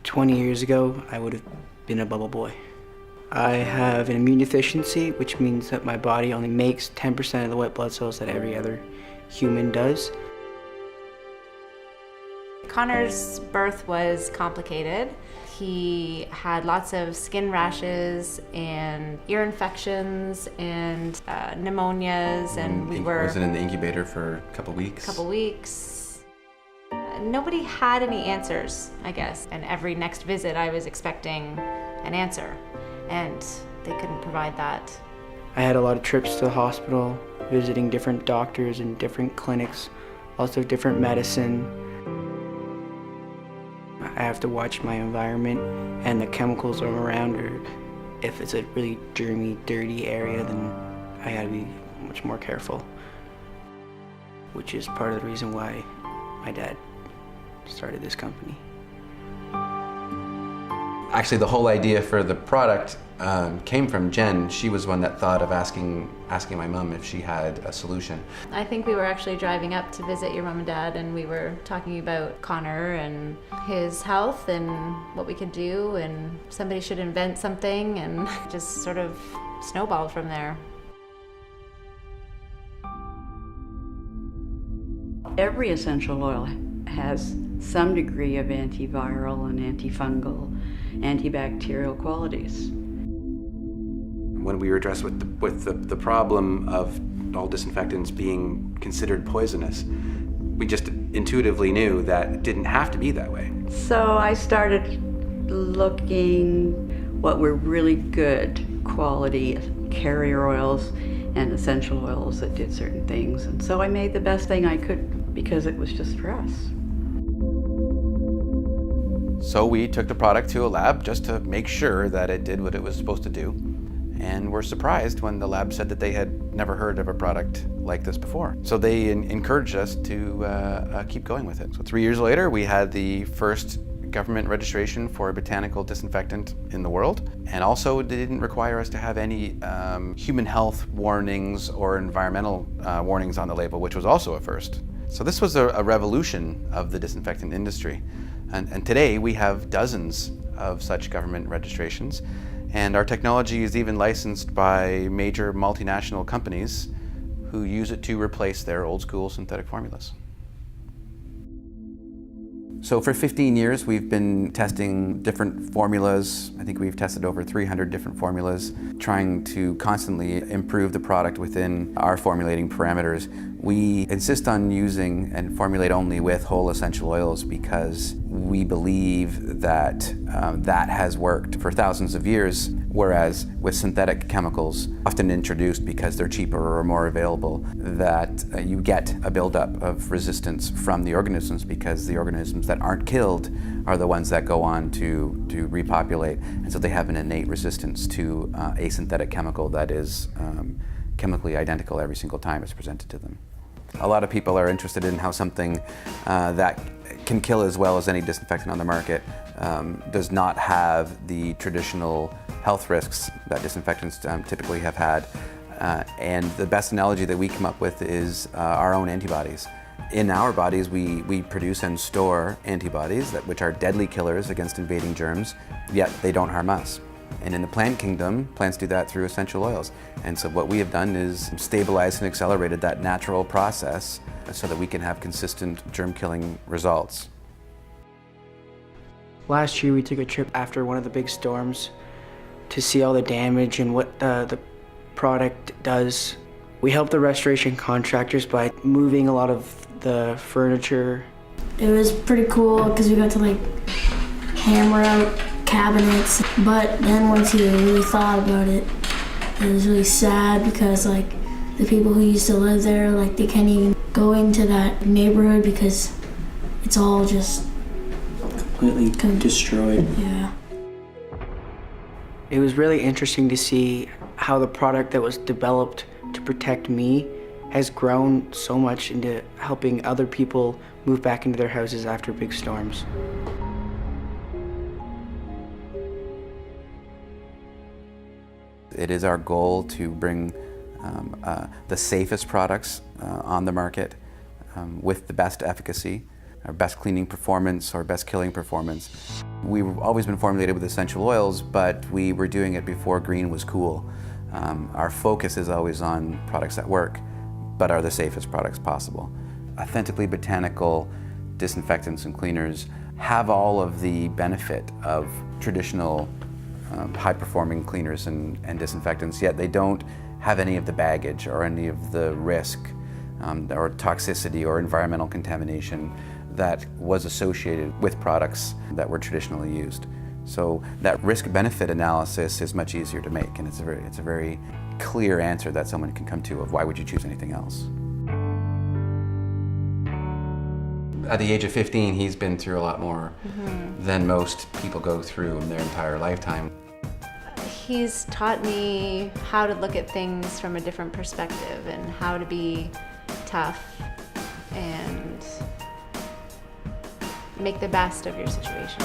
20 years ago, I would have been a bubble boy. I have an immune deficiency, which means that my body only makes 10% of the white blood cells that every other human does. Conor's birth was complicated. He had lots of skin rashes and ear infections and pneumonias, and we were... Was in the incubator for a couple weeks. Nobody had any answers, I guess. And every next visit I was expecting an answer, and they couldn't provide that. I had a lot of trips to the hospital, visiting different doctors and different clinics, also different medicine. I have to watch my environment and the chemicals I'm around, or if it's a really germy, dirty area, then I gotta be much more careful, which is part of the reason why my dad started this company. Actually, the whole idea for the product came from Jen. She was one that thought of asking my mom if she had a solution. I think we were actually driving up to visit your mom and dad, and we were talking about Conor and his health and what we could do, and somebody should invent something, and just sort of snowballed from there. Every essential oil has some degree of antiviral and antifungal, antibacterial qualities. When we were addressed with the problem of all disinfectants being considered poisonous, we just intuitively knew that it didn't have to be that way. So I started looking what were really good quality carrier oils and essential oils that did certain things. And so I made the best thing I could because it was just for us. So we took the product to a lab just to make sure that it did what it was supposed to do. And were surprised when the lab said that they had never heard of a product like this before. So they encouraged us to keep going with it. So 3 years later, we had the first government registration for a botanical disinfectant in the world. And also, they didn't require us to have any human health warnings or environmental warnings on the label, which was also a first. So this was a revolution of the disinfectant industry. And today, we have dozens of such government registrations. And our technology is even licensed by major multinational companies who use it to replace their old school synthetic formulas. So for 15 years, we've been testing different formulas. I think we've tested over 300 different formulas, trying to constantly improve the product within our formulating parameters. We insist on using and formulate only with whole essential oils because we believe that that has worked for thousands of years, whereas with synthetic chemicals, often introduced because they're cheaper or more available, that you get a buildup of resistance from the organisms because the organisms that aren't killed are the ones that go on to repopulate, and so they have an innate resistance to a synthetic chemical that is chemically identical every single time it's presented to them. A lot of people are interested in how something that can kill as well as any disinfectant on the market does not have the traditional health risks that disinfectants typically have had. And the best analogy that we come up with is our own antibodies. In our bodies, we produce and store antibodies which are deadly killers against invading germs, yet they don't harm us. And in the plant kingdom, plants do that through essential oils. And so what we have done is stabilized and accelerated that natural process so that we can have consistent germ-killing results. Last year we took a trip after one of the big storms to see all the damage and what the product does. We helped the restoration contractors by moving a lot of the furniture. It was pretty cool because we got to hammer out cabinets, but then once you really thought about it, it was really sad because the people who used to live there, they can't even go into that neighborhood because it's all just completely destroyed. Yeah. It was really interesting to see how the product that was developed to protect me has grown so much into helping other people move back into their houses after big storms. It is our goal to bring the safest products on the market with the best efficacy our best cleaning performance, our best killing performance. We've always been formulated with essential oils, but we were doing it before green was cool. Our focus is always on products that work, but are the safest products possible. Authentically botanical disinfectants and cleaners have all of the benefit of traditional high-performing cleaners and disinfectants, yet they don't have any of the baggage or any of the risk or toxicity or environmental contamination that was associated with products that were traditionally used. So that risk-benefit analysis is much easier to make, and it's a very clear answer that someone can come to of why would you choose anything else. At the age of 15, he's been through a lot more than most people go through in their entire lifetime. He's taught me how to look at things from a different perspective and how to be tough and make the best of your situation.